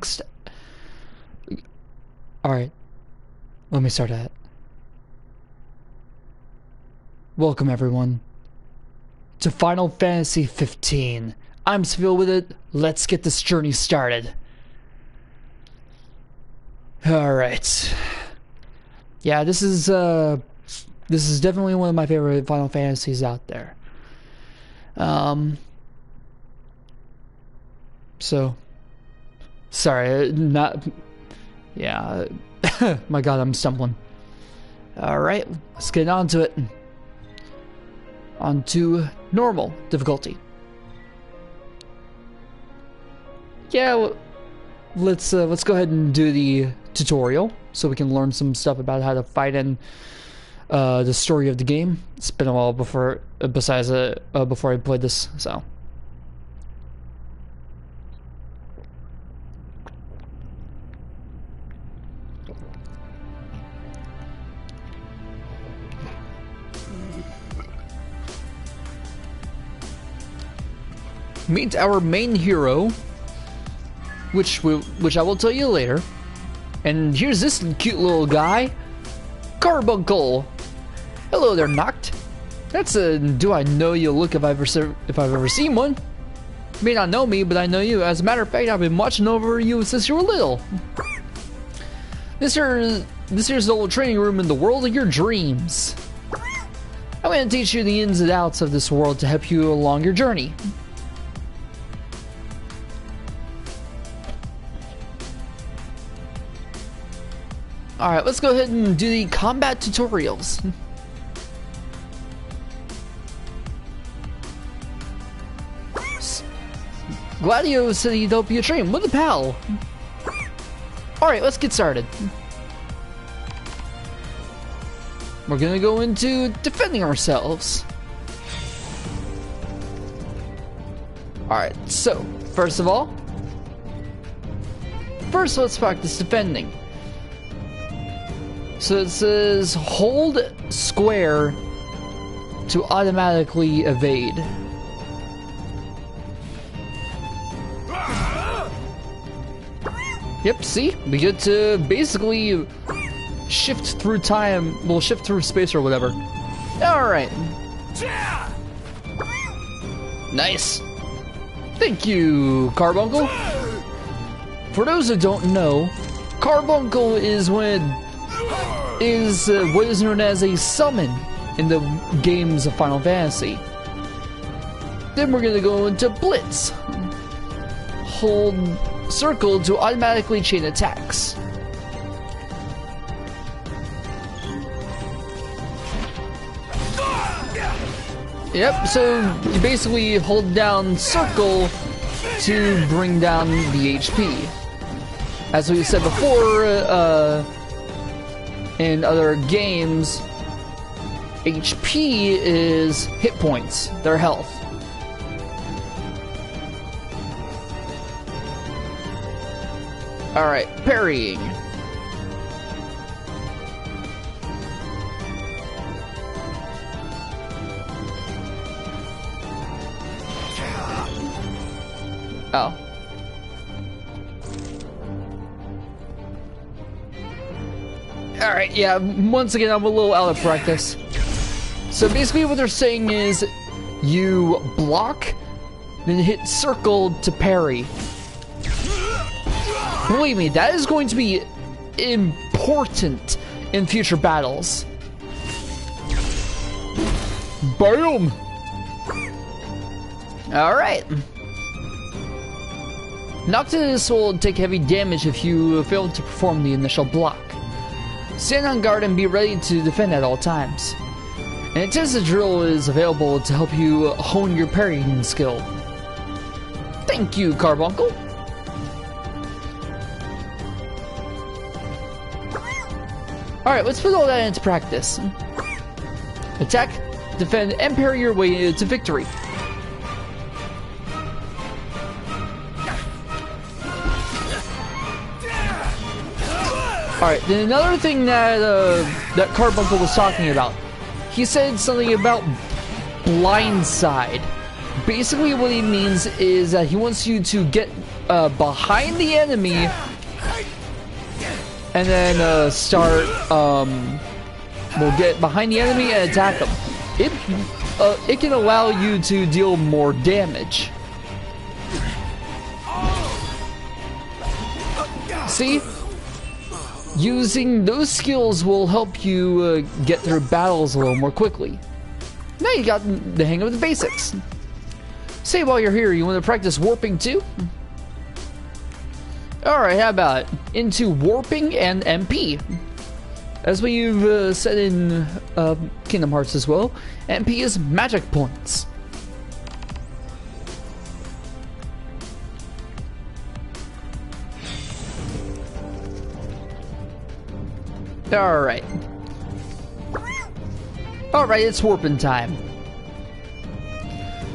next... Alright. Let me start at. Welcome everyone to Final Fantasy 15. I'm Seville with it. Let's get this journey started. Alright. Yeah, this is definitely one of my favorite Final Fantasies out there. So sorry, not yeah. My god, I'm stumbling. Alright, let's get on to it. On to normal difficulty. Yeah, let's go ahead and do the tutorial so we can learn some stuff about how to fight in the story of the game. It's been a while before before I played this, so. Meet our main hero, which I will tell you later. And here's this cute little guy, Carbuncle. Hello there, Noct. That's a do I know you look if I've ever seen one. You may not know me, but I know you. As a matter of fact, I've been watching over you since you were little. This here's the old training room in the world of your dreams. I'm going to teach you the ins and outs of this world to help you along your journey. Alright, let's go ahead and do the combat tutorials. Gladio said he'd help you train with a pal. Alright, let's get started. We're gonna go into defending ourselves. Alright, so, first let's practice defending. So it says hold square to automatically evade. Yep, see? We get to basically shift through time, well, shift through space or whatever. Alright. Nice. Thank you, Carbuncle. For those who don't know, Carbuncle is what is known as a summon in the games of Final Fantasy. Then we're gonna go into Blitz. Hold circle to automatically chain attacks. Yep, so you basically hold down circle to bring down the HP. As we said before, in other games, HP is hit points, their health. Alright, parrying. Oh. Alright, yeah, once again, I'm a little out of practice. So basically what they're saying is you block, then hit circle to parry. Believe me, that is going to be important in future battles. Boom! Alright. Noctis will take heavy damage if you fail to perform the initial block. Stand on guard and be ready to defend at all times. An intensive drill is available to help you hone your parrying skill. Thank you, Carbuncle. Alright, let's put all that into practice. Attack, defend, and parry your way to victory. Alright, then another thing that that Carbuncle was talking about. He said something about blindside. Basically what he means is that he wants you to get behind the enemy, and then we'll get behind the enemy and attack them. It can allow you to deal more damage. See? Using those skills will help you get through battles a little more quickly. Now you got the hang of the basics. Say while you're here, you want to practice warping too? Alright, how about it? Into warping and MP. As we've said in Kingdom Hearts as well, MP is magic points. Alright. Alright, it's warping time.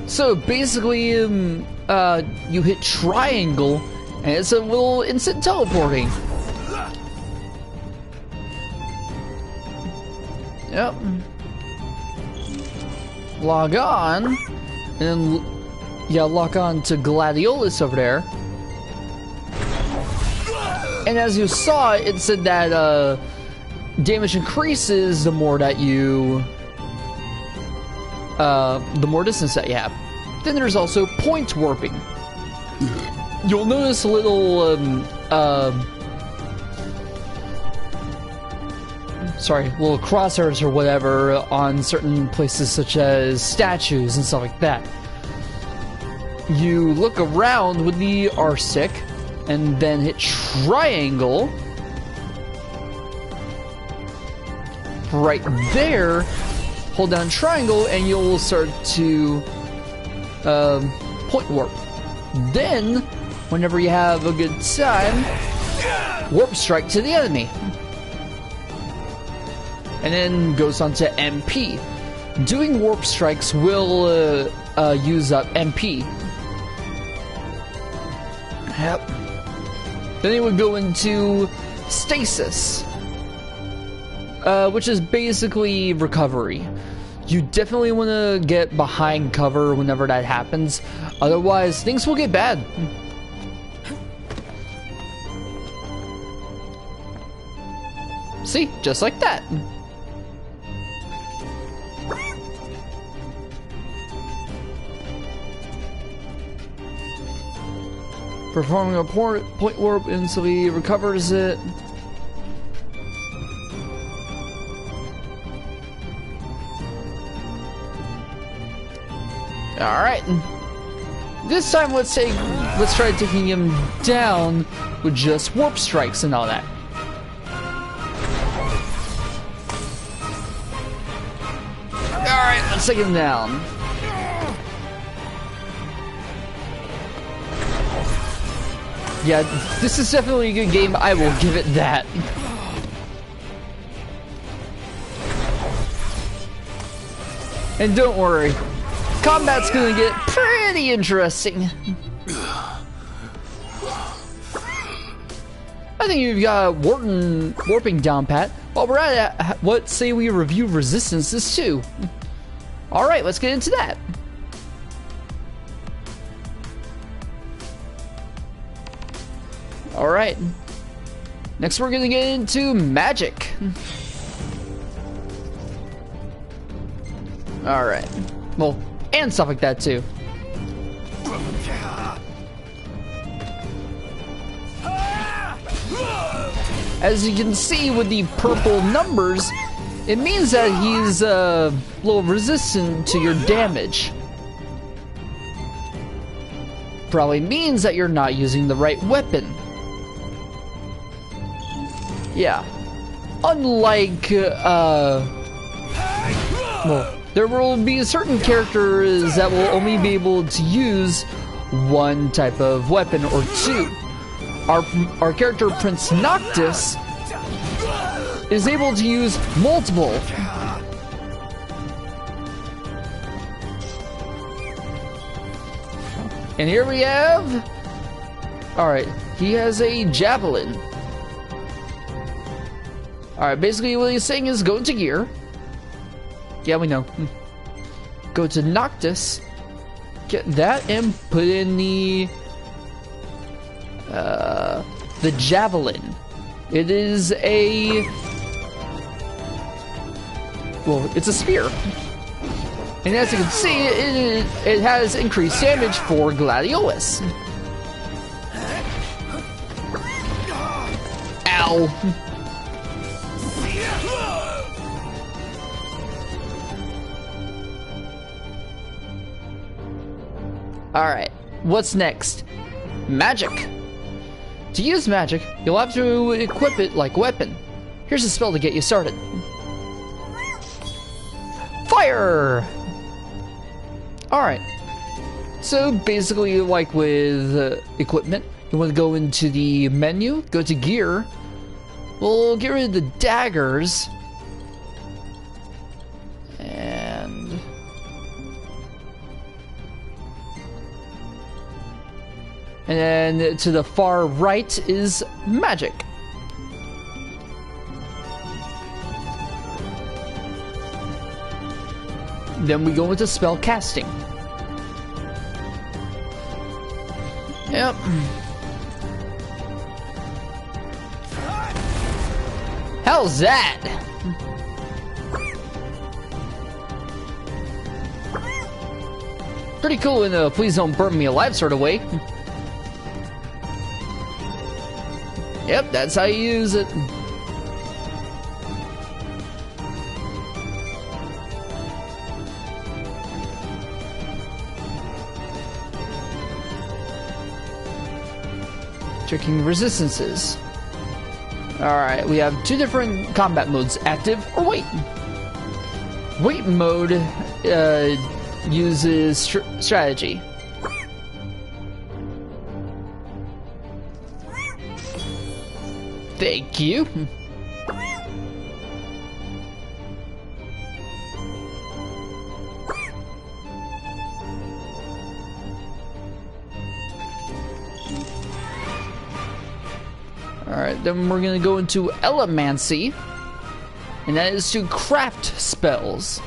So basically, you hit triangle, and it's a little instant teleporting. Yep. Log on, and yeah, lock on to Gladiolus over there. And as you saw, it said that damage increases the more that you, the more distance that you have. Then there's also point warping. You'll notice a little, little crosshairs or whatever on certain places such as statues and stuff like that. You look around with the R stick and then hit triangle. Right there, hold down triangle and you'll start to point warp. Then, whenever you have a good time, warp strike to the enemy. And then goes on to MP. Doing warp strikes will use up MP. Yep. Then it would go into stasis. Which is basically recovery. You definitely want to get behind cover whenever that happens, otherwise things will get bad. See, just like that. Performing a point warp instantly recovers it. Alright. This time let's try taking him down with just warp strikes and all that. Alright, let's take him down. Yeah, this is definitely a good game, I will give it that. And don't worry, combat's gonna get pretty interesting. I think you've got warping down pat. While we're at it, what say we review resistances too? Alright, let's get into that. Alright. Next we're gonna get into magic. Alright. Well, and stuff like that too. As you can see with the purple numbers, it means that he's a little resistant to your damage. Probably means that you're not using the right weapon. Yeah. Unlike, well, there will be certain characters that will only be able to use one type of weapon or two. Our character Prince Noctis is able to use multiple. And here we have... Alright, he has a javelin. Alright, basically what he's saying is go into gear. Yeah, we know. Go to Noctis. Get that and put in the the javelin. It is a... well, it's a spear. And as you can see, it has increased damage for Gladiolus. Ow. Alright, what's next? Magic. To use magic, you'll have to equip it like a weapon. Here's a spell to get you started. Fire! Alright. So basically, like with equipment, you want to go into the menu, go to gear. We'll get rid of the daggers. And then to the far right is magic. Then we go into spell casting. Yep. How's that? Pretty cool in a please don't burn me alive sort of way. Yep, that's how you use it. Checking resistances. Alright, we have two different combat modes, active or wait. Wait mode uses strategy. Thank you. Alright, then we're gonna go into Elemancy, and that is to craft spells.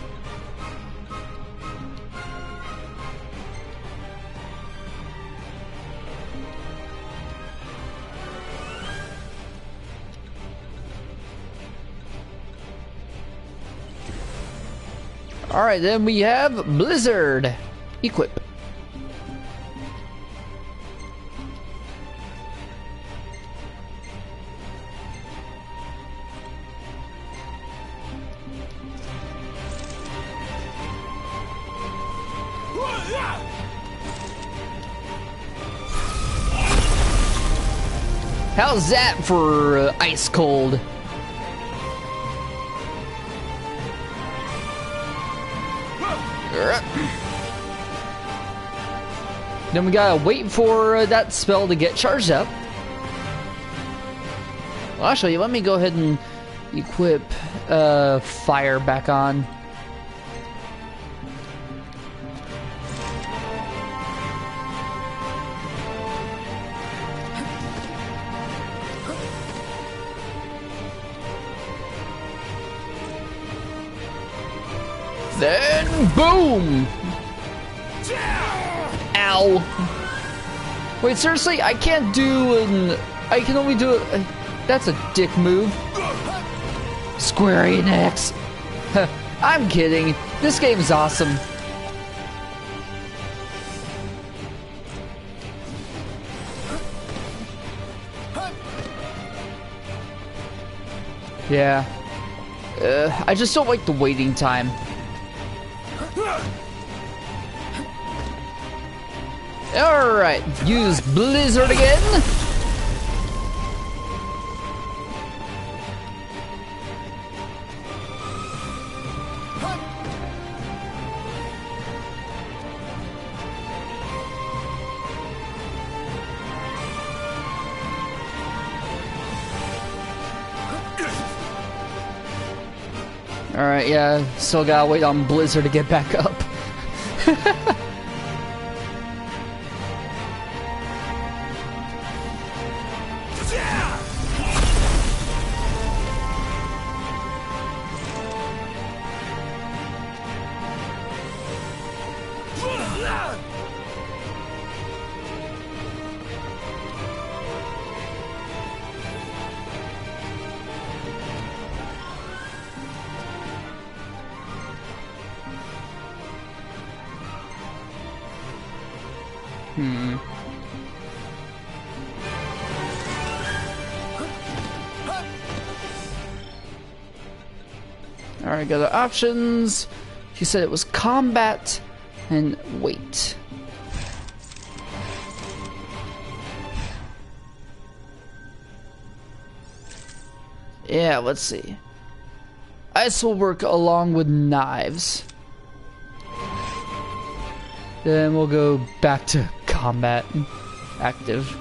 Alright, then we have Blizzard. Equip. How's that for ice cold? Then we gotta wait for that spell to get charged up. Well, actually, let me go ahead and equip fire back on. Then boom! Ow! Wait, seriously? I can't do an... I can only do it... That's a dick move. Square Enix. I'm kidding. This game's awesome. Yeah. I just don't like the waiting time. Alright, use Blizzard again. Alright, yeah, still gotta wait on Blizzard to get back up. Alright, got the options. He said it was combat and wait. Yeah, let's see. Ice will work along with knives. Then we'll go back to combat. Active.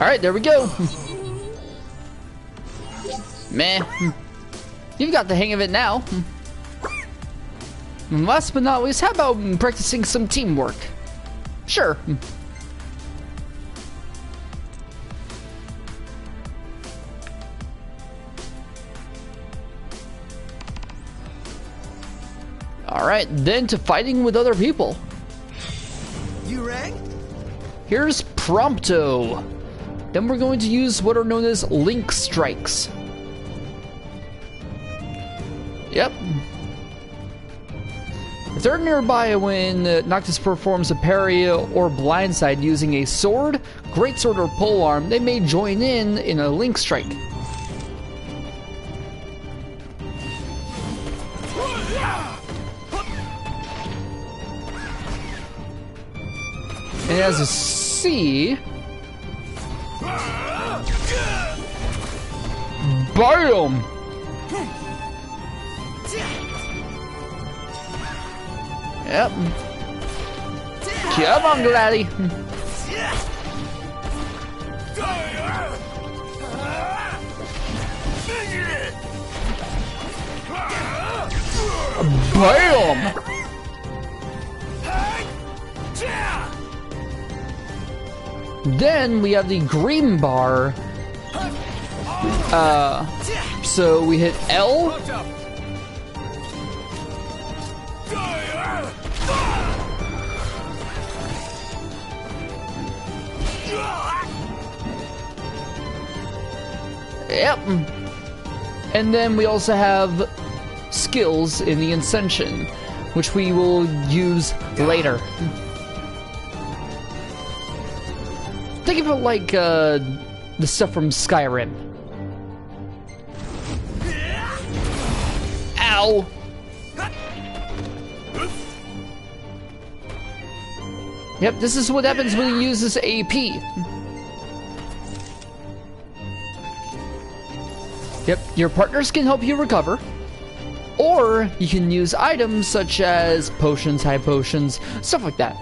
Alright, there we go. Meh. You've got the hang of it now. Last but not least, how about practicing some teamwork? Sure. Alright, then to fighting with other people. You rang? Here's Prompto. Then we're going to use what are known as link strikes. Yep. If they're nearby when Noctis performs a parry or blindside using a sword, greatsword, or polearm, they may join in a link strike. And as a C, BAM! Yep. Come on, Gladdy. BAM! Then we have the green bar. So we hit L. Yep. And then we also have skills in the Ascension, which we will use later. Think of it like the stuff from Skyrim. Ow! Yep, this is what happens when you use this AP. Yep, your partners can help you recover. Or you can use items such as potions, high potions, stuff like that.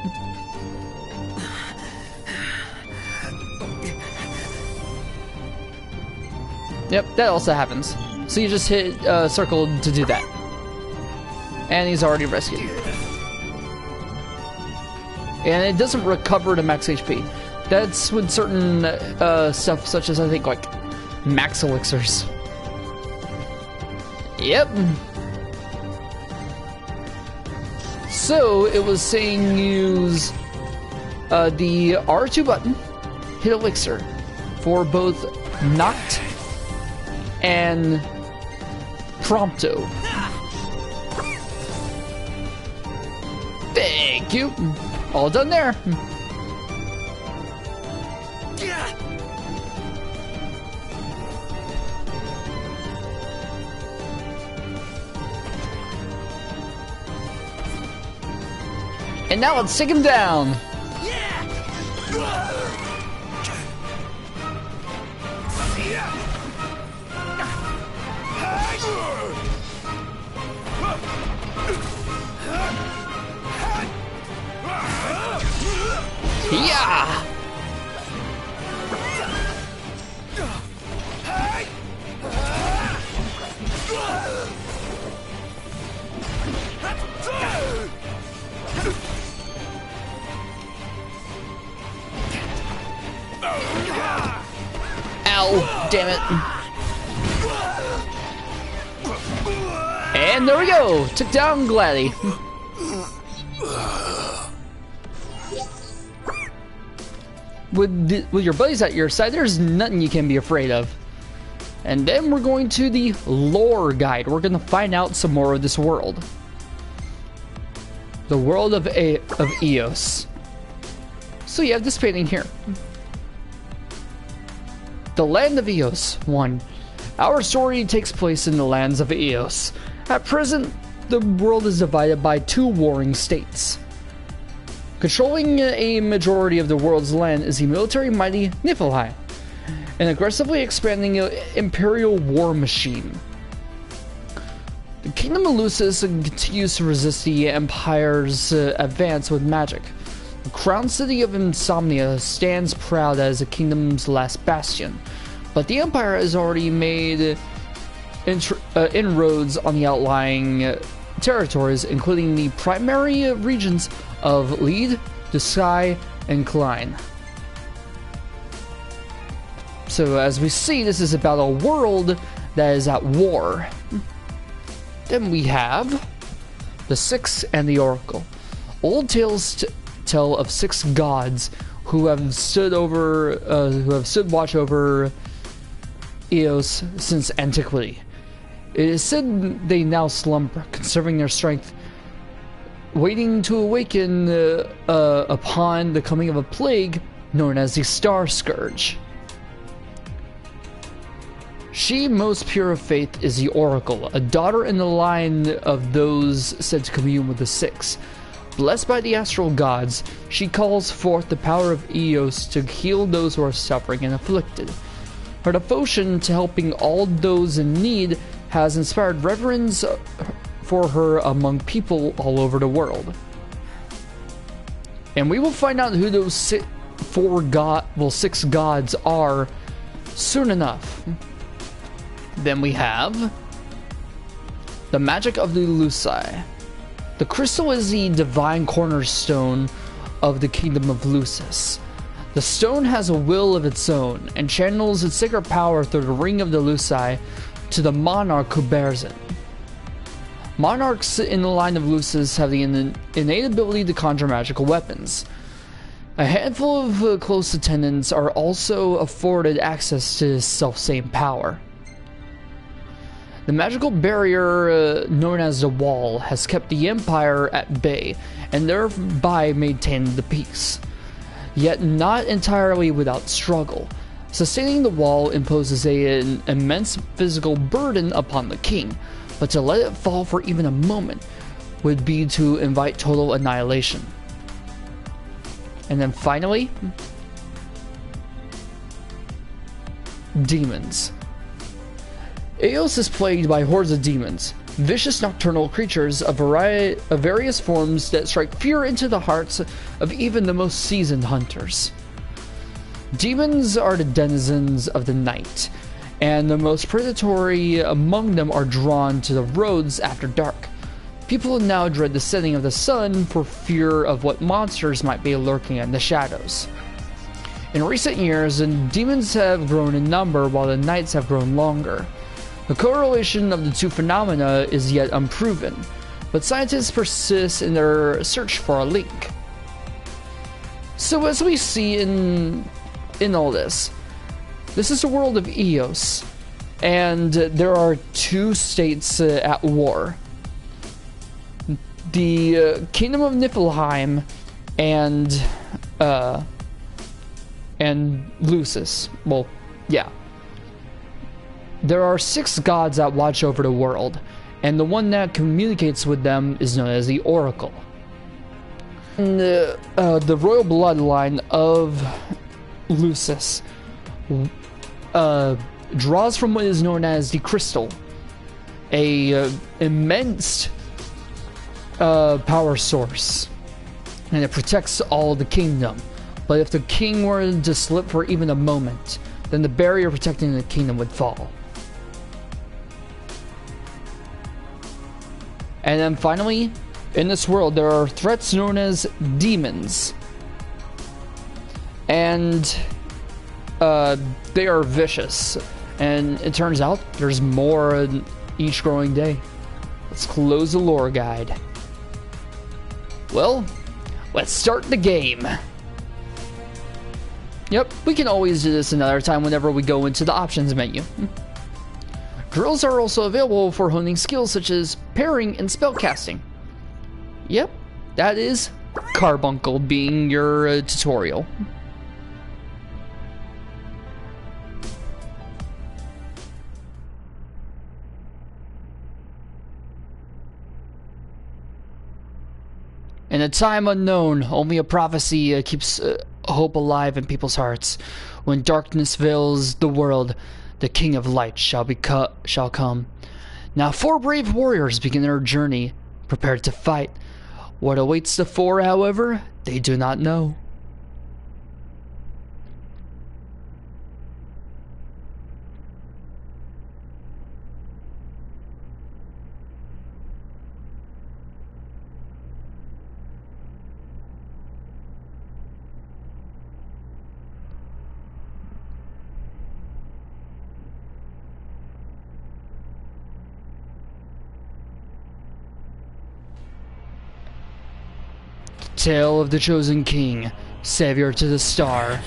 Yep, that also happens. So you just hit circle to do that. And he's already rescued. And it doesn't recover to max HP. That's with certain stuff such as, I think, like max elixirs. Yep. So it was saying use the R2 button, hit elixir for both Noct and Prompto. Thank you. All done there. And now let's take him down. Yeah. Ow, damn it. And there we go! Took down Gladdy. With your buddies at your side, there's nothing you can be afraid of. And then we're going to the lore guide. We're going to find out some more of this world. The world of Eos. So you have this painting here. The land of Eos 1. Our story takes place in the lands of Eos. At present, the world is divided by 2 warring states. Controlling a majority of the world's land is the military mighty Niflheim, an aggressively expanding imperial war machine. The Kingdom of Lucis continues to resist the Empire's advance with magic. The crown city of Insomnia stands proud as the kingdom's last bastion, but the Empire has already made inroads on the outlying territories, including the primary regions of Lead, Deskai, and Klein. So as we see, this is about a world that is at war. Then we have the Six and the Oracle. Old tales tell of 6 gods who have stood watch over Eos since antiquity. It is said they now slumber, conserving their strength, waiting to awaken upon the coming of a plague known as the Star Scourge. She, most pure of faith, is the Oracle, a daughter in the line of those said to commune with the Six. Blessed by the astral gods, she calls forth the power of Eos to heal those who are suffering and afflicted. Her devotion to helping all those in need has inspired reverence for her among people all over the world. And we will find out who those 6 gods are soon enough. Then we have the magic of the Luci. The crystal is the divine cornerstone of the kingdom of Lucis. The stone has a will of its own and channels its sacred power through the ring of the Luci to the monarch who bears it. Monarchs in the line of Lucis have the innate ability to conjure magical weapons. A handful of close attendants are also afforded access to this self-same power. The magical barrier known as the Wall has kept the Empire at bay and thereby maintained the peace. Yet not entirely without struggle. Sustaining the Wall imposes an immense physical burden upon the king, but to let it fall for even a moment would be to invite total annihilation. And then finally, demons. Eos is plagued by hordes of demons, vicious nocturnal creatures of various forms that strike fear into the hearts of even the most seasoned hunters. Demons are the denizens of the night, and the most predatory among them are drawn to the roads after dark. People now dread the setting of the sun for fear of what monsters might be lurking in the shadows. In recent years, the demons have grown in number while the nights have grown longer. The correlation of the 2 phenomena is yet unproven, but scientists persist in their search for a link. So as we see in all this is the world of Eos, and there are 2 states at war. The Kingdom of Niflheim and Lucis. Well, yeah. There are 6 gods that watch over the world, and the one that communicates with them is known as the Oracle. And, the royal bloodline of Lucis draws from what is known as the Crystal, a immense power source, and it protects all the kingdom. But if the king were to slip for even a moment, then the barrier protecting the kingdom would fall. And then finally, in this world, there are threats known as demons. And they are vicious. And it turns out there's more each growing day. Let's close the lore guide. Well, let's start the game. Yep, we can always do this another time whenever we go into the options menu. Drills are also available for honing skills such as parrying and spellcasting. Yep, that is Carbuncle being your tutorial. In a time unknown, only a prophecy keeps hope alive in people's hearts. When darkness veils the world, the King of Light shall come. Now 4 brave warriors begin their journey, prepared to fight. What awaits the 4, however, they do not know. Tale of the Chosen King, Savior to the Star.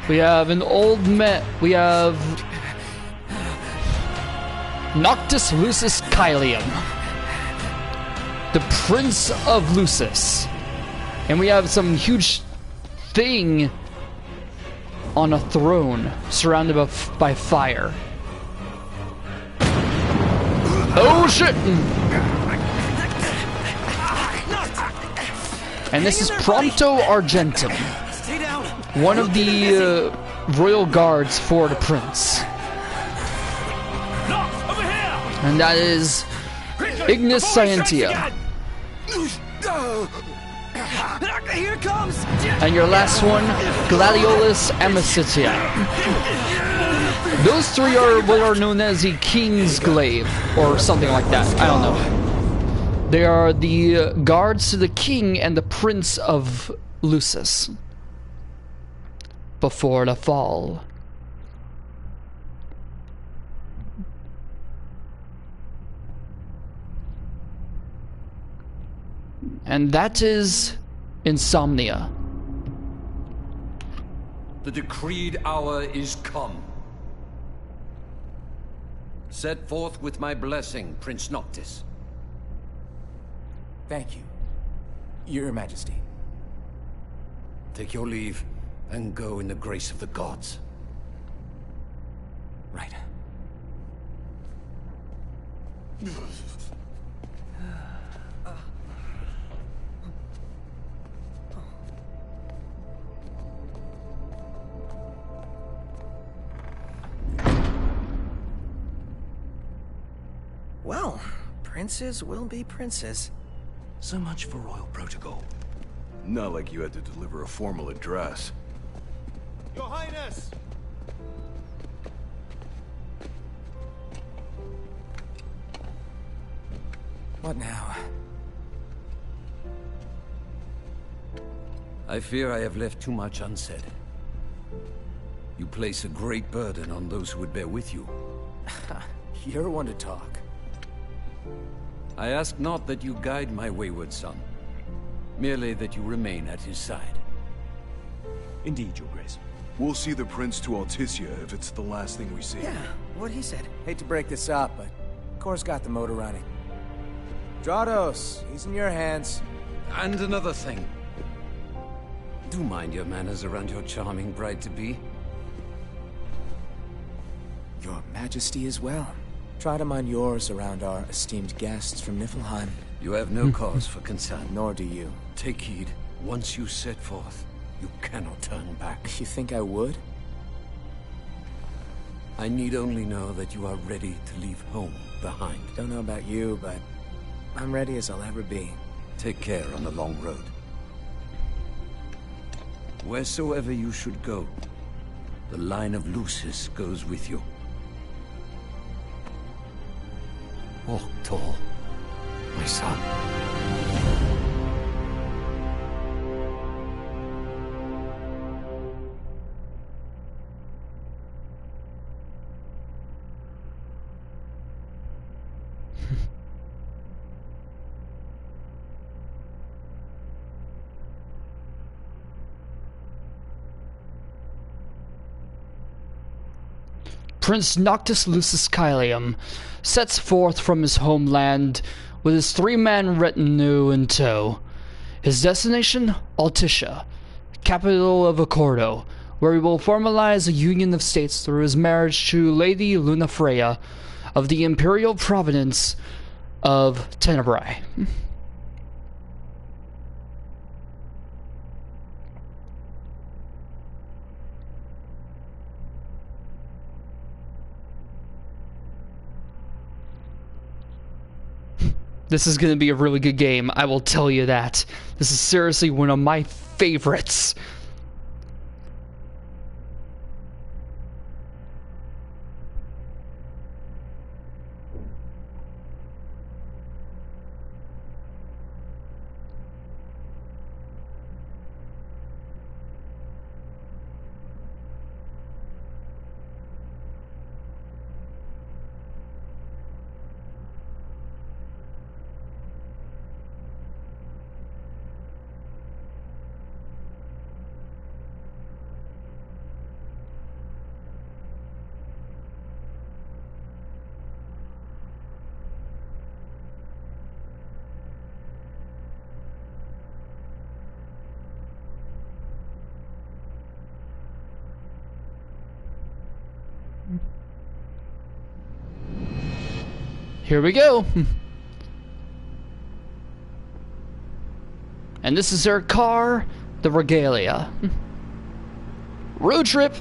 We have an old man. We have Noctis Lucis Caelium, the Prince of Lucis, and we have some huge thing on a throne surrounded by fire. Oh shit! And this is Prompto Argentum, one of the royal guards for the prince. And that is Ignis Scientia. Here comes. And your last one, Gladiolus Amicitia. Those 3 are what are known as the King's Glaive, or something like that. I don't know. They are the guards to the king and the Prince of Lucis before the fall. And that is Insomnia. The decreed hour is come. Set forth with my blessing, Prince Noctis. Thank you, Your Majesty. Take your leave, and go in the grace of the gods. Right. Well, princes will be princes. So much for royal protocol. Not like you had to deliver a formal address. Your Highness! What now? I fear I have left too much unsaid. You place a great burden on those who would bear with you. You're one to talk. I ask not that you guide my wayward son, merely that you remain at his side. Indeed, Your Grace. We'll see the Prince to Alticia if it's the last thing we see. Yeah, what he said. Hate to break this up, but Kor's got the motor running. Drados, he's in your hands. And another thing. Do mind your manners around your charming bride-to-be. Your Majesty as well. Try to mind yours around our esteemed guests from Niflheim. You have no cause for concern. Nor do you. Take heed. Once you set forth, you cannot turn back. You think I would? I need only know that you are ready to leave home behind. Don't know about you, but I'm ready as I'll ever be. Take care on the long road. Wheresoever you should go, the line of Lucis goes with you. Walk tall, my son. Prince Noctis Lucis Caelium sets forth from his homeland with his 3-man retinue in tow. His destination? Altissia, capital of Accordo, where he will formalize a union of states through his marriage to Lady Lunafreya of the imperial province of Tenebrae. This is going to be a really good game, I will tell you that. This is seriously one of my favorites. Here we go. And this is our car, the Regalia. Road trip.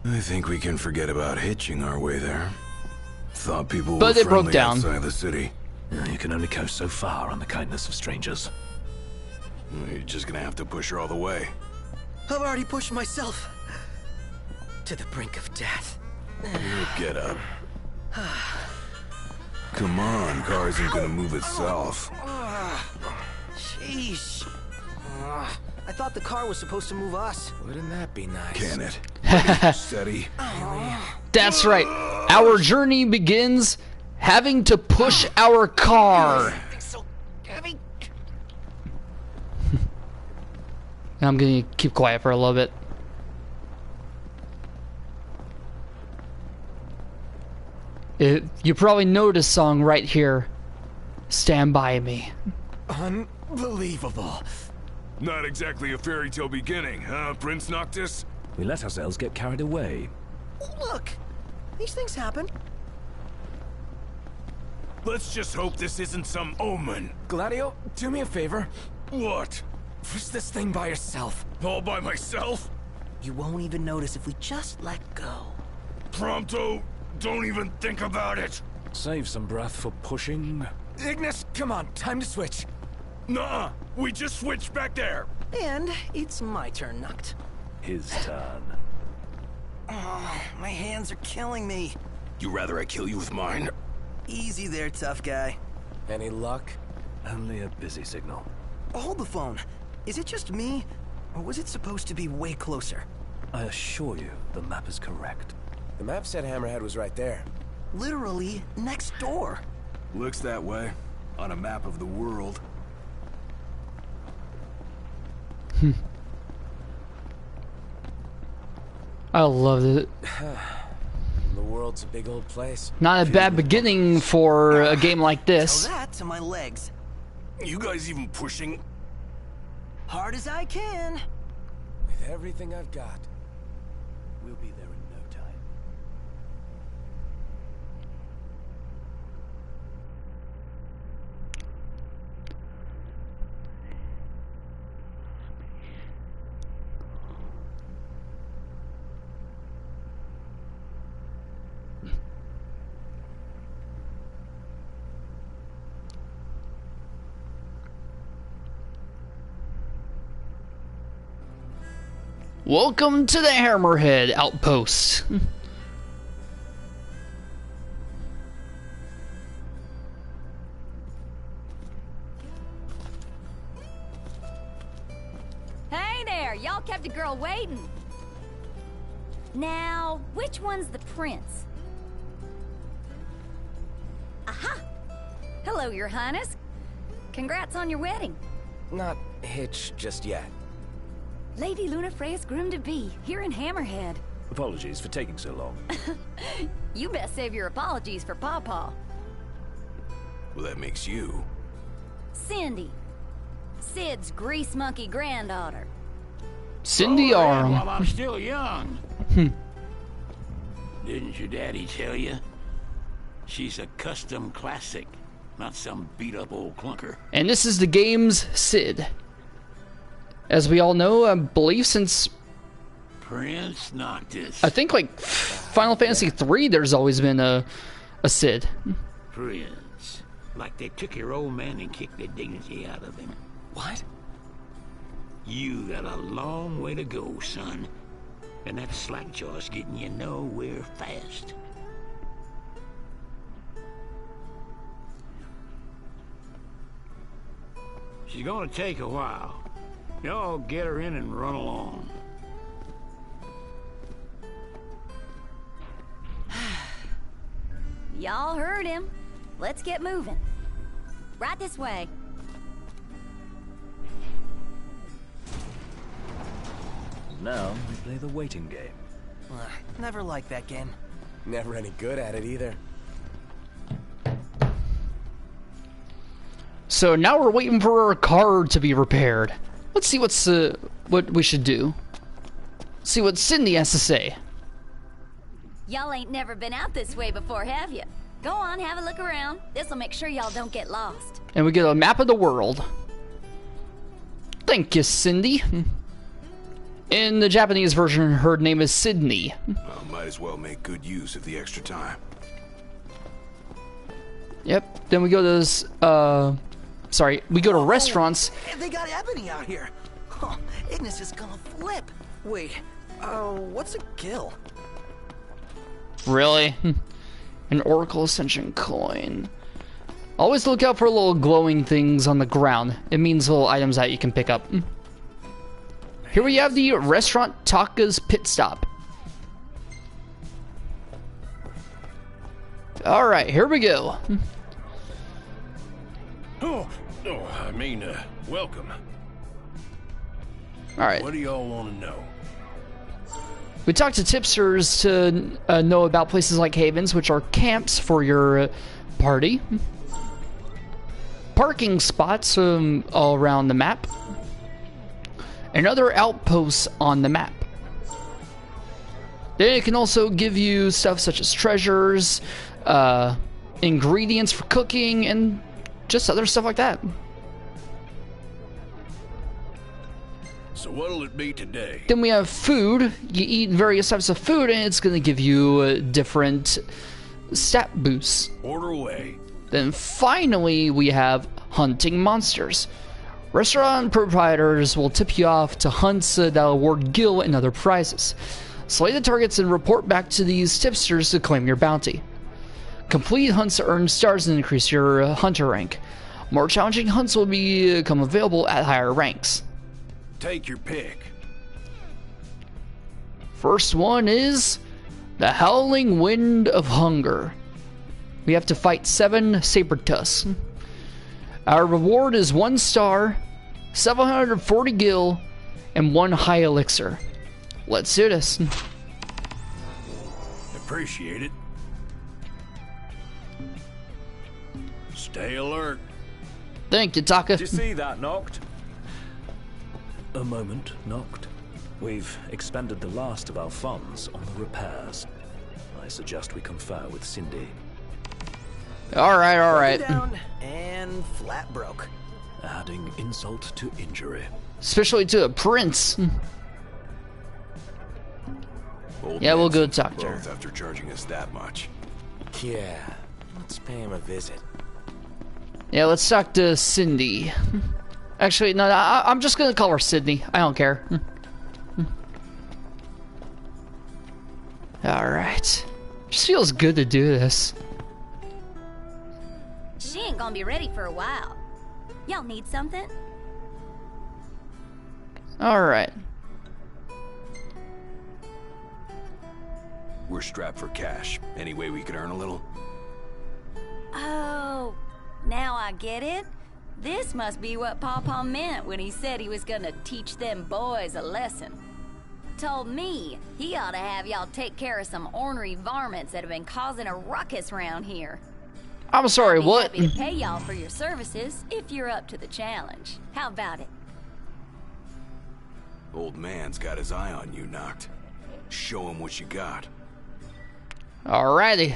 I think we can forget about hitching our way there. Thought people But were it broke friendly down. outside the city. You can only go so far on the kindness of strangers. You're just gonna have to push her all the way. I've already pushed myself to the brink of death. Get up. Come on, car isn't gonna move itself. Sheesh. I thought the car was supposed to move us. Wouldn't that be nice? Can it? Steady. That's right. Our journey begins having to push our car. It's so heavy. I'm gonna keep quiet for a little bit. You probably know this song right here. Stand By Me. Unbelievable. Not exactly a fairy tale beginning, huh, Prince Noctis? We let ourselves get carried away. Look, these things happen. Let's just hope this isn't some omen. Gladio, do me a favor. What? Push this thing by yourself. All by myself? You won't even notice if we just let go. Prompto, don't even think about it. Save some breath for pushing. Ignis, come on, time to switch. Nuh-uh, we just switched back there. And it's my turn, Noct. His turn. Oh, my hands are killing me. You rather I kill you with mine? Easy there, tough guy. Any luck? Only a busy signal. Hold the phone. Is it just me? Or was it supposed to be way closer? I assure you, the map is correct. The map said Hammerhead was right there. Literally next door. Looks that way. On a map of the world. I love it. The world's a big old place. Not a bad beginning for a game like Tell this. that to my legs. You guys even pushing? Hard as I can. With everything I've got. We'll be there in no time. Welcome to the Hammerhead Outpost. Hey there, y'all kept a girl waiting. Now, which one's the prince? Aha! Hello, Your Highness. Congrats on your wedding. Not hitch just yet. Lady Lunafreya's groom-to-be, here in Hammerhead. Apologies for taking so long. You best save your apologies for Pawpaw. Well, that makes you. Cindy. Sid's grease monkey granddaughter. Cindy Arm. While I'm still young. Didn't your daddy tell you? She's a custom classic, not some beat-up old clunker. And this is the game's Sid. As we all know, I believe since... Prince Noctis. I think, like, Final Fantasy III, there's always been a Sid. Prince. Like they took your old man and kicked the dignity out of him. What? You got a long way to go, son. And that slackjaw's getting you nowhere fast. She's gonna take a while. Y'all get her in and run along. Y'all heard him. Let's get moving. Right this way. Now we play the waiting game. Never liked that game. Never any good at it either. So now we're waiting for our car to be repaired. Let's see what we should do. See what Cindy has to say. Y'all ain't never been out this way before, have you? Go on, have a look around. This'll make sure y'all don't get lost. And we get a map of the world. Thank you, Cindy. In the Japanese version, her name is Sydney. Well, might as well make good use of the extra time. Yep. Then we go to this, we go to restaurants. They got Ebony out here. Oh, Ignis is gonna flip. Wait, what's a gill? Really? An Oracle Ascension coin. Always look out for little glowing things on the ground. It means little items that you can pick up. Here we have the restaurant Taka's Pit Stop. Alright, here we go. Welcome. Alright. What do y'all want to know? We talked to tipsters to know about places like havens, which are camps for your party. Parking spots all around the map. And other outposts on the map. Then it can also give you stuff such as treasures, ingredients for cooking, and just other stuff like that. So what'll it be today? Then we have food. You eat various types of food, and it's going to give you different stat boosts. Order away. Then finally, we have hunting monsters. Restaurant proprietors will tip you off to hunts that award gil and other prizes. Slay the targets and report back to these tipsters to claim your bounty. Complete hunts to earn stars and increase your hunter rank. More challenging hunts will become available at higher ranks. Take your pick. First one is the Howling Wind of Hunger. We have to fight 7 saber tusks. Our reward is 1 star, 740 gil, and 1 high elixir. Let's do this. Appreciate it. Stay alert. Thank you, Taka. Did you see that, Noct? A moment, Noct. We've expended the last of our funds on the repairs. I suggest we confer with Cindy. Alright, alright. Down and flat broke. Adding insult to injury. Especially to a prince. Old Yeah, we'll man go seems talk to her. both after charging us that much. Yeah, let's pay him a visit. Yeah, let's talk to Cindy. Actually, no, I'm just gonna call her Sydney. I don't care. Alright. Just feels good to do this. She ain't gonna be ready for a while. Y'all need something? Alright. We're strapped for cash. Any way we could earn a little? Oh, now I get it. This must be what Pawpaw meant when he said he was gonna teach them boys a lesson. Told me he ought to have y'all take care of some ornery varmints that have been causing a ruckus around here. I'm sorry, what? Happy to pay y'all for your services if you're up to the challenge. How about it? Old man's got his eye on you, Knocked. Show him what you got. Alrighty.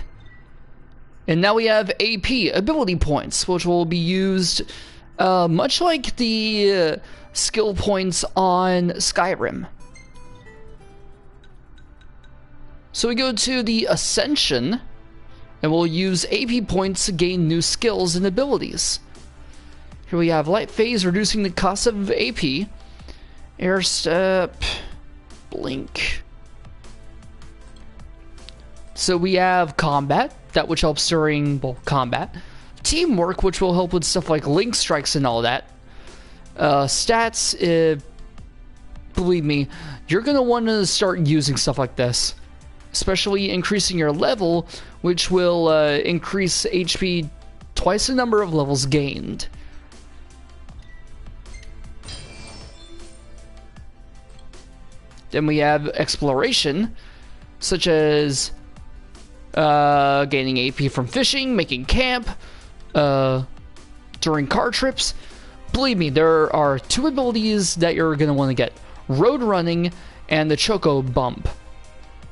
And now we have AP, ability points, which will be used much like the skill points on Skyrim. So we go to the Ascension, and we'll use AP points to gain new skills and abilities. Here we have Light Phase, reducing the cost of AP. Air Step, Blink. So we have Combat, that which helps during, well, combat. Teamwork, which will help with stuff like link strikes and all that. Stats, believe me, you're going to want to start using stuff like this. Especially increasing your level, which will increase HP twice the number of levels gained. Then we have Exploration, such as gaining AP from fishing, making camp, during car trips. Believe me, there are two abilities that you're going to want to get. Road Running and the Choco Bump.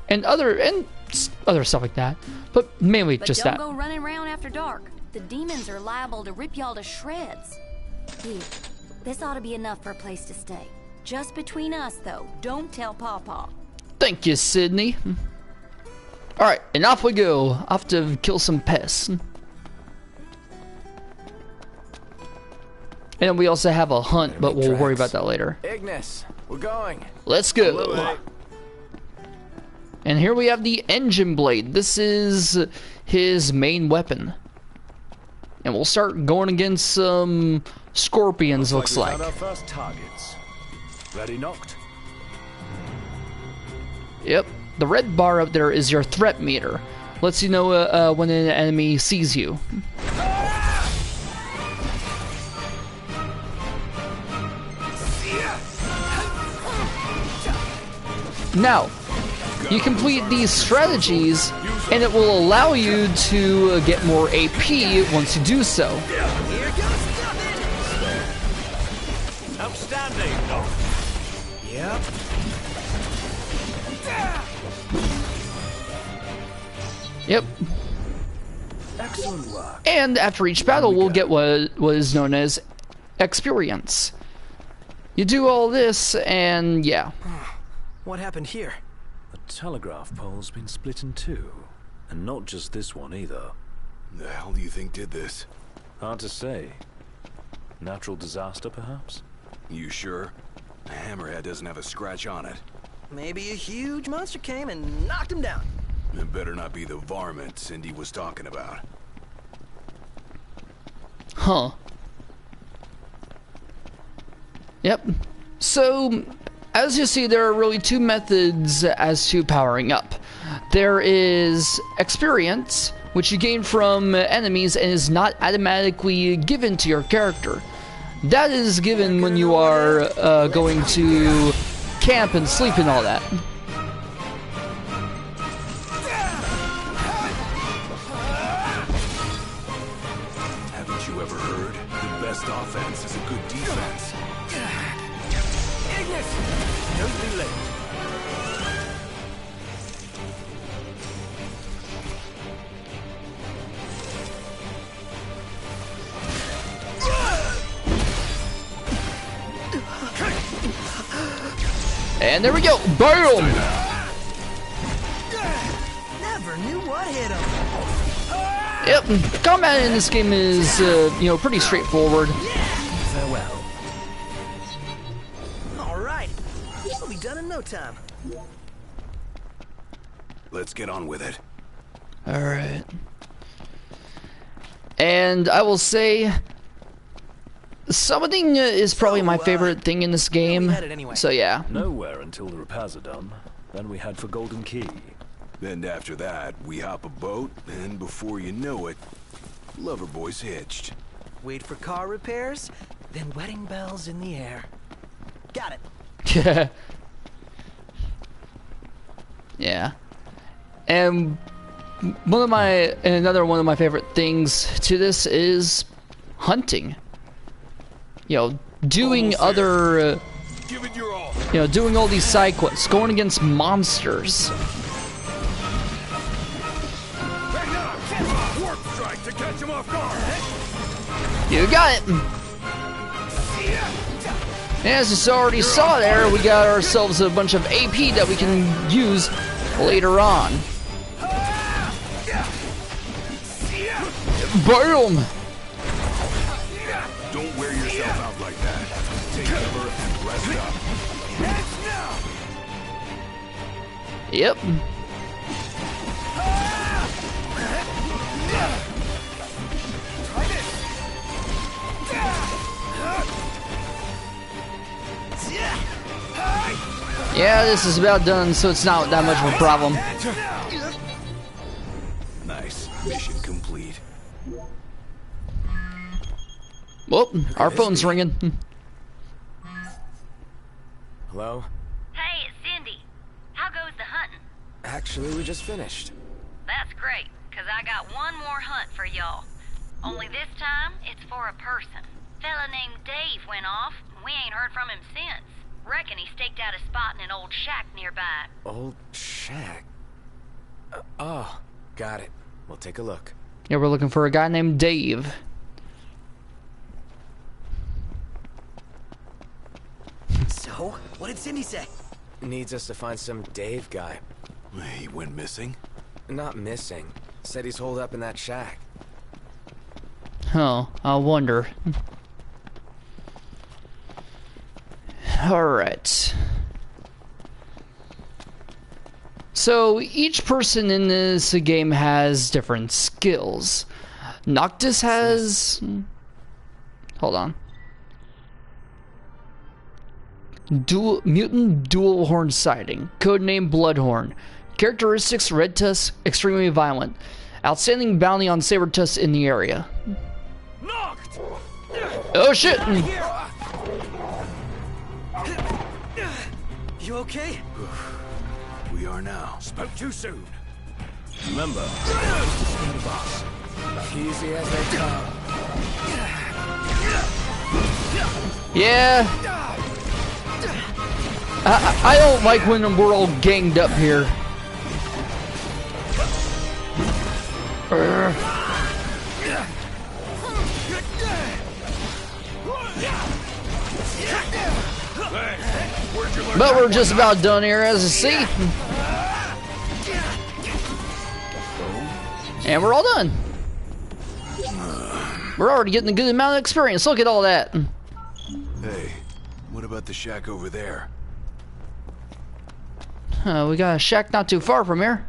And other stuff like that. But mainly But just don't that. go running around after dark. The demons are liable to rip y'all to shreds. Here, this ought to be enough for a place to stay. Just between us, though. Don't tell Pawpaw. Thank you, Sydney. Alright, and off we go. Off to kill some pests. And we also have a hunt, but we'll worry about that later. Ignis, we're going. Let's go. And here we have the Engine Blade. This is his main weapon. And we'll start going against some scorpions, looks we like. found our first targets. Ready, Knocked? Yep. The red bar up there is your threat meter. Lets you know when an enemy sees you. Now, you complete these strategies, and it will allow you to get more AP once you do so. Outstanding, Knocked. Yep. Yep. Excellent work. And after each battle, we'll get what is known as experience. You do all this, and yeah. What happened here? The telegraph pole's been split in two. And not just this one either. The hell do you think did this? Hard to say. Natural disaster, perhaps? You sure? The hammerhead doesn't have a scratch on it. Maybe a huge monster came and knocked him down. It better not be the varmint Cindy was talking about. Huh. Yep. So, as you see, there are really two methods as to powering up. There is experience, which you gain from enemies and is not automatically given to your character. That is given when you are going to camp and sleep and all that. Haven't you ever heard? The best offense is a good defense. Ignis! Don't be late. And there we go. Boom! Never knew what hit him. Yep. Combat in this game is, pretty straightforward. Farewell. All right. We'll be done in no time. Let's get on with it. Alright. And I will say, summoning is probably my favorite thing in this game. headed anyway? So yeah. Nowhere until the repairs are done. Then we head for Golden Key. Then after that, we hop a boat, and before you know it, Loverboy's hitched. Wait for car repairs, then wedding bells in the air. Got it. Yeah. And another one of my favorite things to this is hunting. You know, doing other, Give it your all. you know, doing all these side quests, going against monsters. Warp strike to catch him off guard. You got it. As you already saw there, we got ourselves a bunch of AP that we can use later on. Boom! Don't wear yourself out like that. Take cover and rest up. Yep. Yeah, this is about done, so it's not that much of a problem. Nice. Mission complete. Whoop, our phone's ringing. Hello? Hey, it's Cindy. How goes the hunting? Actually, we just finished. That's great, because I got one more hunt for y'all. Only this time, it's for a person. Fella named Dave went off, and we ain't heard from him since. Reckon he staked out a spot in an old shack nearby. Old shack? Oh, got it. We'll take a look. Yeah, we're looking for a guy named Dave. So, what did Cindy say? Needs us to find some Dave guy. He went missing? Not missing. Said he's holed up in that shack. Oh, I wonder. Alright. So, each person in this game has different skills. Noctis has... Hold on. Mutant dual horn sighting. Codename Bloodhorn. Characteristics: Red Tusk, extremely violent. Outstanding bounty on saber tusks in the area. Oh shit! You okay? We are now. Spoke too soon. Remember, Easy as they come. Yeah. I don't like when we're all ganged up here. But we're just about done here, as you see. And we're all done. We're already getting a good amount of experience. Look at all that. Hey, what about the shack over there? We got a shack not too far from here.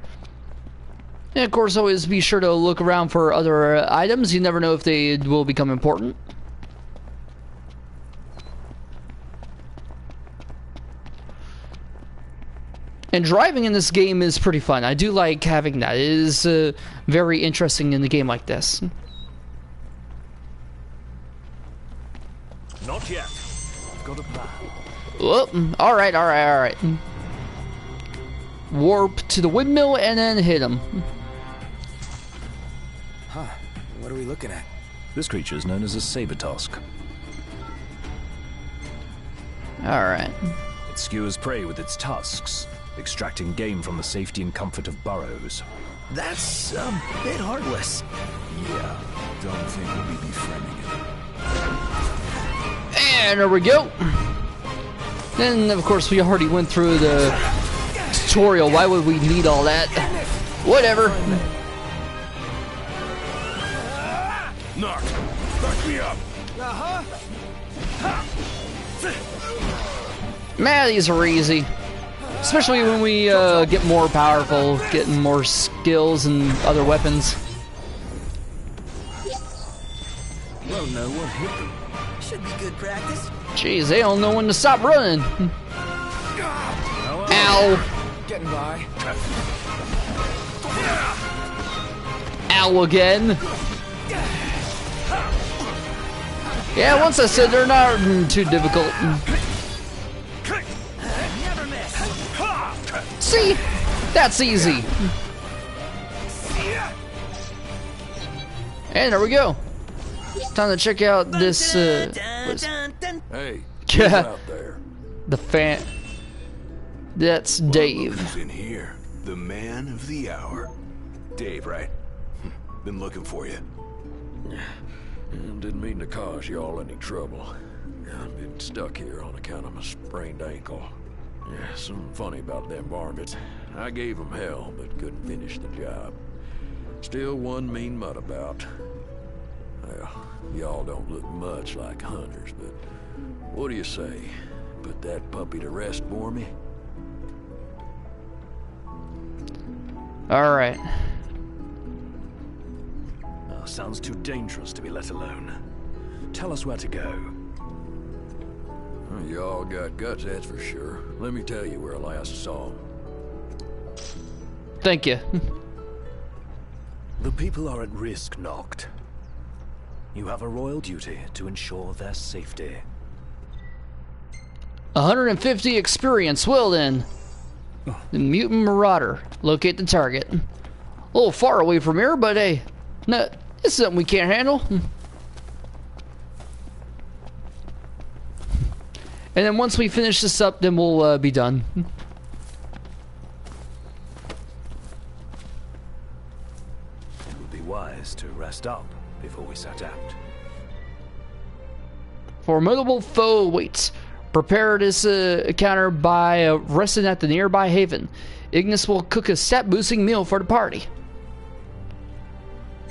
And of course, always be sure to look around for other items. You never know if they will become important. And driving in this game is pretty fun. I do like having that. It is very interesting in a game like this. not yet. I've got a plan. Whoop. Alright. Warp to the windmill and then hit him. Huh. What are we looking at? This creature is known as a saber tusk. Alright. It skewers prey with its tusks, extracting game from the safety and comfort of burrows. That's a bit heartless. Yeah, don't think we'll be befriending it. And there we go. Then, of course, we already went through the tutorial. Why would we need all that? Whatever. Knock! Back me up! Man, these are easy. Especially when we get more powerful, getting more skills and other weapons. Well, no one hit them. Should be good practice. Jeez, they don't know when to stop running. Ow. Getting by. Ow again. Yeah, once I said they're not too difficult. See? That's easy. And there we go. Time to check out this, Hey, yeah, out there. the fan. That's Dave. Who's in here? The man of the hour. Dave, right? Been looking for you. Didn't mean to cause y'all any trouble. I've been stuck here on account of my sprained ankle. Yeah, something funny about them varmints. I gave them hell, but couldn't finish the job. Still one mean mutt about. Well, y'all don't look much like hunters, but what do you say? Put that puppy to rest for me? Alright. Oh, sounds too dangerous to be let alone. Tell us where to go. Well, y'all got guts, that's for sure. Let me tell you where I last saw 'em. Thank you. The people are at risk, Noct. You have a royal duty to ensure their safety. 150 experience. Well then. The mutant marauder. Locate the target. A little far away from here, but hey, no, it's something we can't handle. And then once we finish this up, then we'll be done. It would be wise to rest up before we set out. Formidable foe awaits. Prepare this encounter by resting at the nearby haven. Ignis will cook a stat-boosting meal for the party.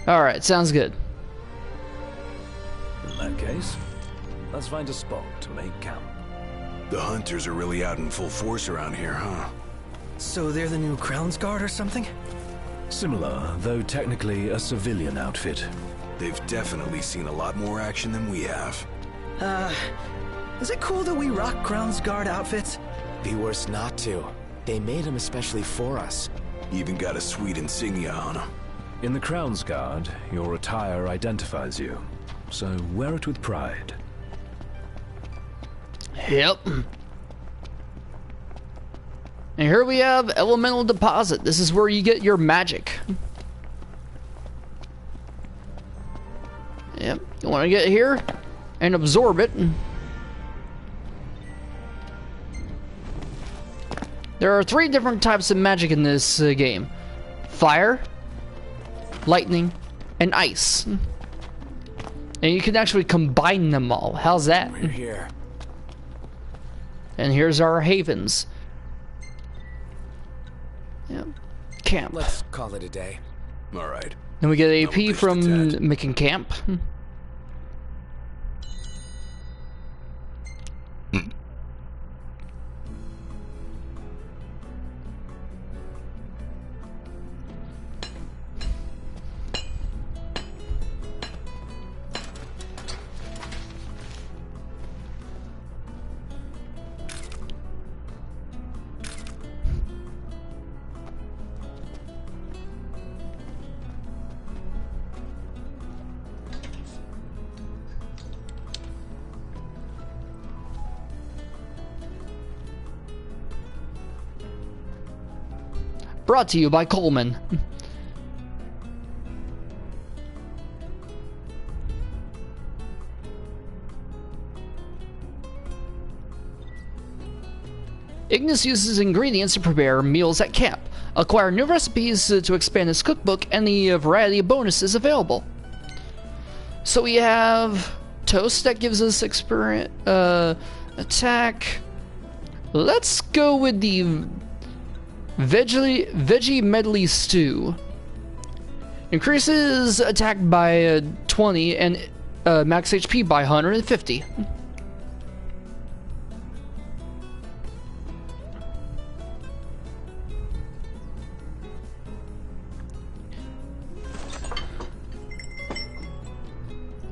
Alright, sounds good. In that case, let's find a spot to make camp. The hunters are really out in full force around here, huh? So they're the new Crown's Guard or something? Similar, though technically a civilian outfit. They've definitely seen a lot more action than we have. Is it cool that we rock Crown's Guard outfits? Be worse not to. They made them especially for us. Even got a sweet insignia on them. In the Crown's Guard, your attire identifies you, so wear it with pride. Yep. And here we have Elemental Deposit. This is where you get your magic. Yep. You want to get here and absorb it. There are 3 different types of magic in this game. Fire, lightning, and ice. And you can actually combine them all. How's that? We're here. And here's our havens. Yep. Camp. Let's call it a day. All right. Then we get Double AP pitch from to Ted. making camp. Brought to you by Coleman. Ignis uses ingredients to prepare meals at camp. Acquire new recipes to expand his cookbook and the variety of bonuses available. So we have toast that gives us experience, attack. Let's go with the veggie medley stew. Increases attack by 20 and max HP by 150.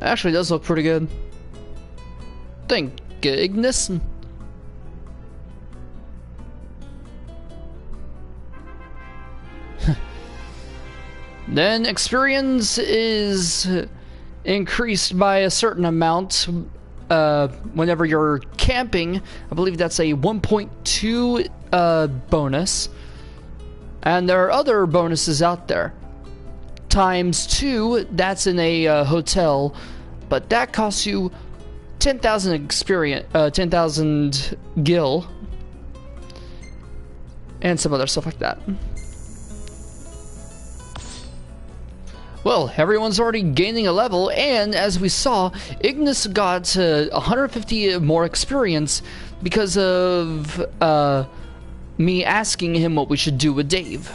Actually, it does look pretty good. Thank you, Ignis. Then experience is increased by a certain amount whenever you're camping. I believe that's a 1.2 bonus. And there are other bonuses out there. Times 2, that's in a hotel, but that costs you 10,000 experience, 10,000 gil, and some other stuff like that. Well, everyone's already gaining a level, and as we saw, Ignis got 150 more experience because of me asking him what we should do with Dave.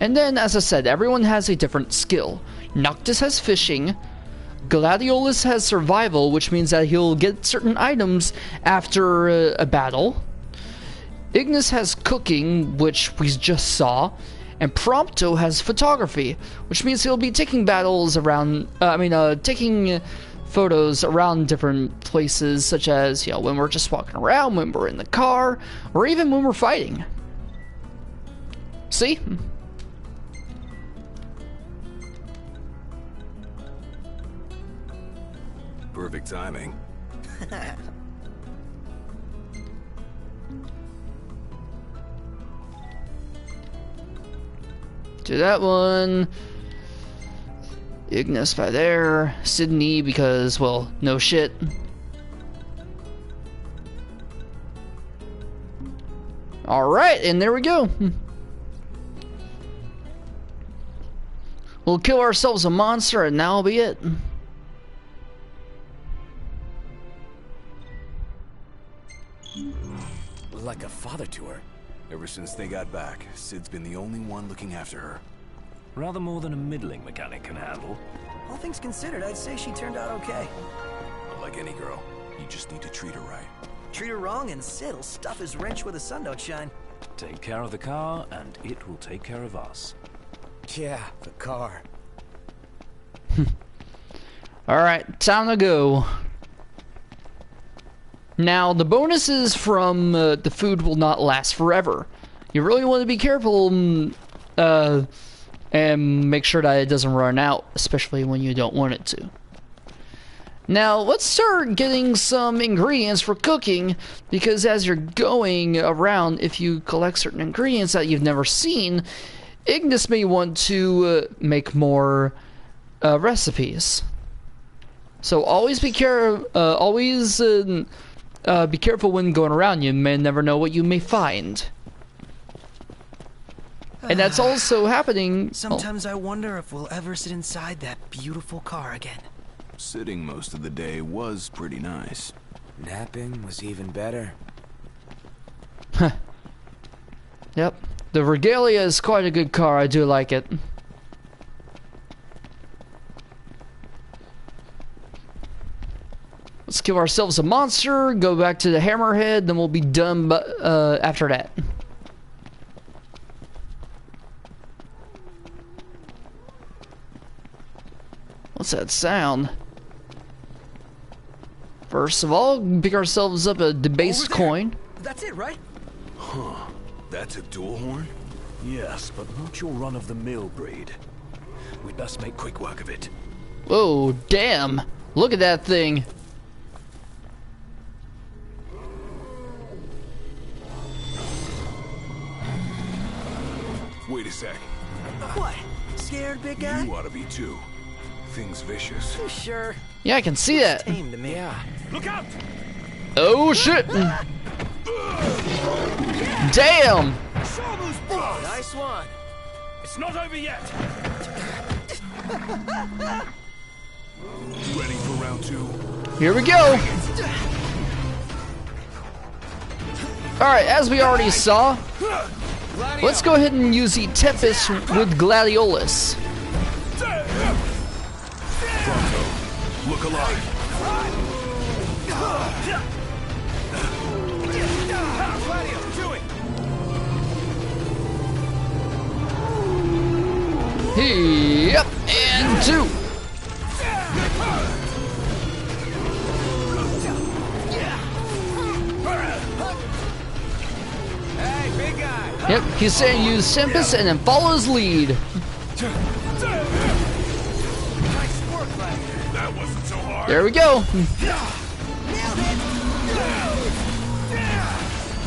And then, as I said, everyone has a different skill. Noctis has fishing, Gladiolus has survival, which means that he'll get certain items after a battle. Ignis has cooking, which we just saw. And Prompto has photography, which means he'll be taking battles around, taking photos around different places, such as, you know, when we're just walking around, when we're in the car, or even when we're fighting. See? Perfect timing. Do that one. Ignis by there. Sydney because, well, no shit. Alright, and there we go. We'll kill ourselves a monster and that'll be it. Like a father to her. Ever since they got back, Sid's been the only one looking after her. Rather more than a middling mechanic can handle. All things considered, I'd say she turned out okay. Like any girl, you just need to treat her right. Treat her wrong and Sid'll stuff his wrench where the sun don't shine. Take care of the car, and it will take care of us. Yeah, the car. Alright, time to go. Now, the bonuses from the food will not last forever. You really want to be careful and make sure that it doesn't run out, especially when you don't want it to. Now, let's start getting some ingredients for cooking, because as you're going around, if you collect certain ingredients that you've never seen, Ignis may want to make more recipes. So always be careful when going around. You may never know what you may find. And that's also happening. Sometimes I wonder if we'll ever sit inside that beautiful car again. Sitting most of the day was pretty nice. Napping was even better. Yep. The Regalia is quite a good car. I do like it. Let's kill ourselves a monster, go back to the Hammerhead, then we'll be done after that. What's that sound? First of all, pick ourselves up a debased coin. That's it, right? Huh. That's a dual horn? Yes, but not your run-of-the-mill breed. We'd best make quick work of it. Whoa, damn. Look at that thing. Wait a sec. What? Scared, big guy? You ought to be too. Thing's vicious. You sure? Yeah, I can see that. Tame to me. Yeah. Look out! Oh shit! Damn! Nice one. It's not over yet! Ready for round 2? Here we go! Alright, as we already saw, let's go ahead and use the Tempest with Gladiolus. Pronto, look alive. Yep, and 2. Hey, big guy! Yep, he's saying use Simpus and then follow his lead. That wasn't so hard. There we go.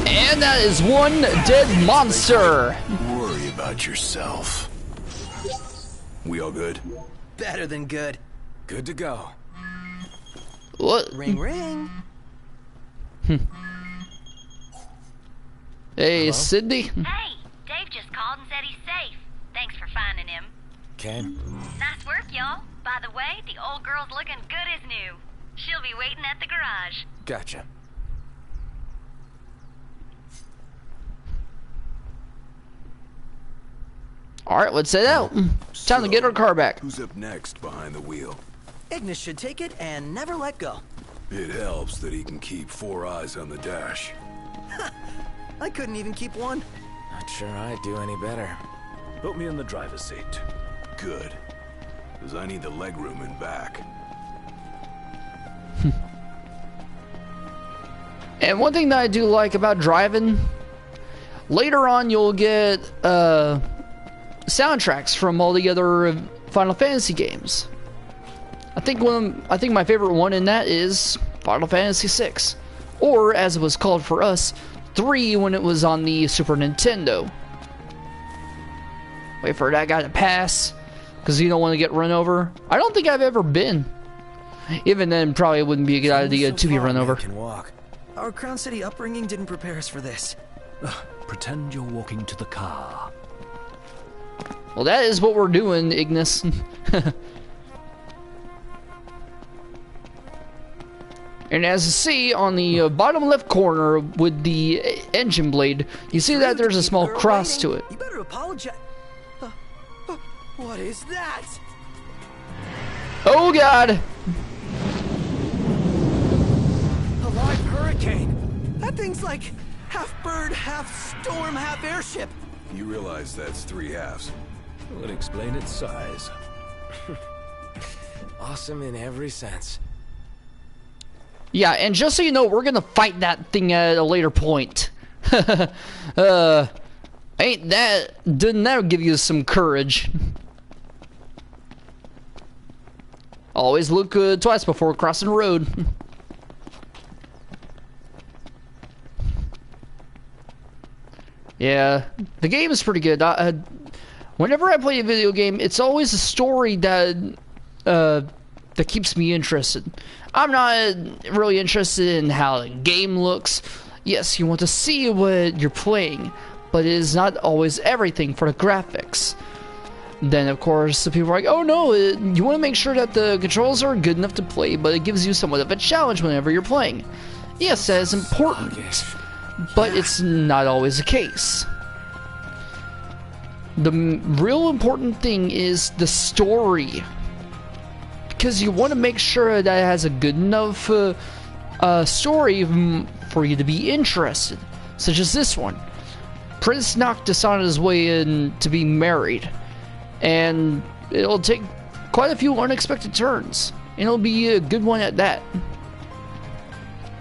And that is one dead monster. Worry about yourself. We all good? Better than good. Good to go. What? Ring, ring. Hey, Hello? Sydney. Hey, Dave just called and said he's safe. Thanks for finding him. Ken? Nice work, y'all. By the way, the old girl's looking good as new. She'll be waiting at the garage. Gotcha. Alright, let's head out. Time to get our car back. Who's up next behind the wheel? Ignis should take it and never let go. It helps that he can keep 4 eyes on the dash. I couldn't even keep one. Not sure I'd do any better. Put me in the driver's seat. Good. Because I need the legroom in back. And one thing that I do like about driving, later on you'll get soundtracks from all the other Final Fantasy games. I think my favorite one in that is Final Fantasy VI, or as it was called for us, 3 when it was on the Super Nintendo. Wait for that guy to pass, because you don't want to get run over. I don't think I've ever been. Even then, probably wouldn't be a good idea to be run over. Can walk. Our Crown City upbringing didn't prepare us for this. Pretend you're walking to the car. Well, that is what we're doing, Ignis. And as you see on the bottom left corner with the engine blade, you see that there's a small cross to it. You better apologize. What is that? Oh God! A live hurricane. That thing's like half bird, half storm, half airship. You realize that's 3 halves. Would explain its size. Awesome in every sense. Yeah, and just so you know, we're gonna fight that thing at a later point. Doesn't that give you some courage? Always look twice before crossing the road. Yeah, the game is pretty good. Whenever I play a video game, it's always a story that keeps me interested. I'm not really interested in how the game looks. Yes, you want to see what you're playing, but it is not always everything for the graphics. Then, of course, the people are like, oh no, you want to make sure that the controls are good enough to play, but it gives you somewhat of a challenge whenever you're playing. Yes, that is important, but it's not always the case. The real important thing is the story, because you want to make sure that it has a good enough story for you to be interested, such as this one. Prince Noctis on his way in to be married, and it'll take quite a few unexpected turns, and it'll be a good one at that.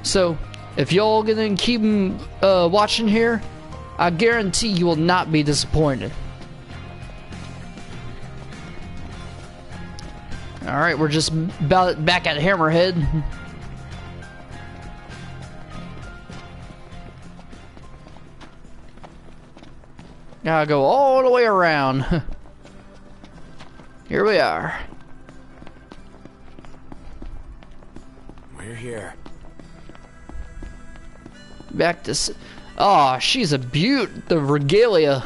So, if y'all gonna keep watching here, I guarantee you will not be disappointed. Alright, we're just about back at Hammerhead. Gotta go all the way around. Here we are. We're here. Back to... Oh, she's a beaut. The regalia.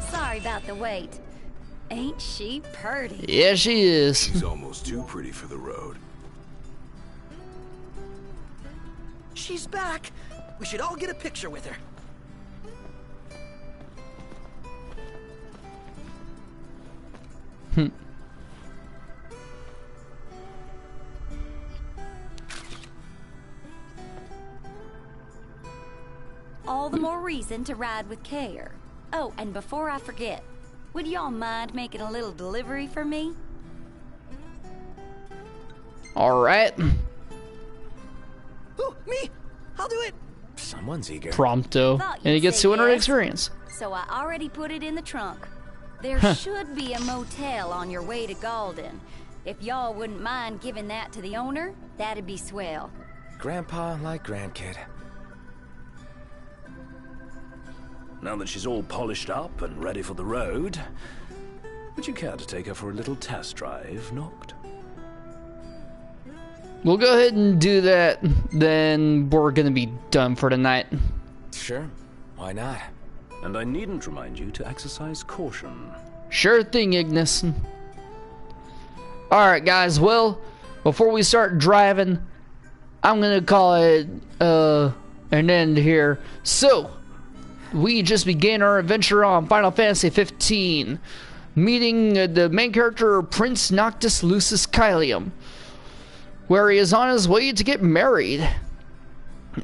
Sorry about the wait. Ain't she purty? Yeah, she is. She's almost too pretty for the road. She's back. We should all get a picture with her. All the more reason to ride with care. Oh, and before I forget, would y'all mind making a little delivery for me? Alright. Me? I'll do it. Someone's eager. Prompto. Thought And you'd he gets say 200 yes. experience. So I already put it in the trunk. There should be a motel on your way to Galden. If y'all wouldn't mind giving that to the owner, that'd be swell. Grandpa like grandkid. Now that she's all polished up and ready for the road, would you care to take her for a little test drive, Noct? We'll go ahead and do that. Then we're gonna be done for tonight. Sure. Why not? And I needn't remind you to exercise caution. Sure thing, Ignis. Alright, guys. Well, before we start driving, I'm gonna call it an end here. So, we just began our adventure on Final Fantasy 15, meeting the main character, Prince Noctis Lucis Kylium, where he is on his way to get married.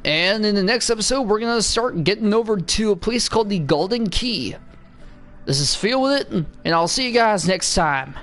And in the next episode, we're gonna start getting over to a place called the Golden Key. This is Feel With It, and I'll see you guys next time.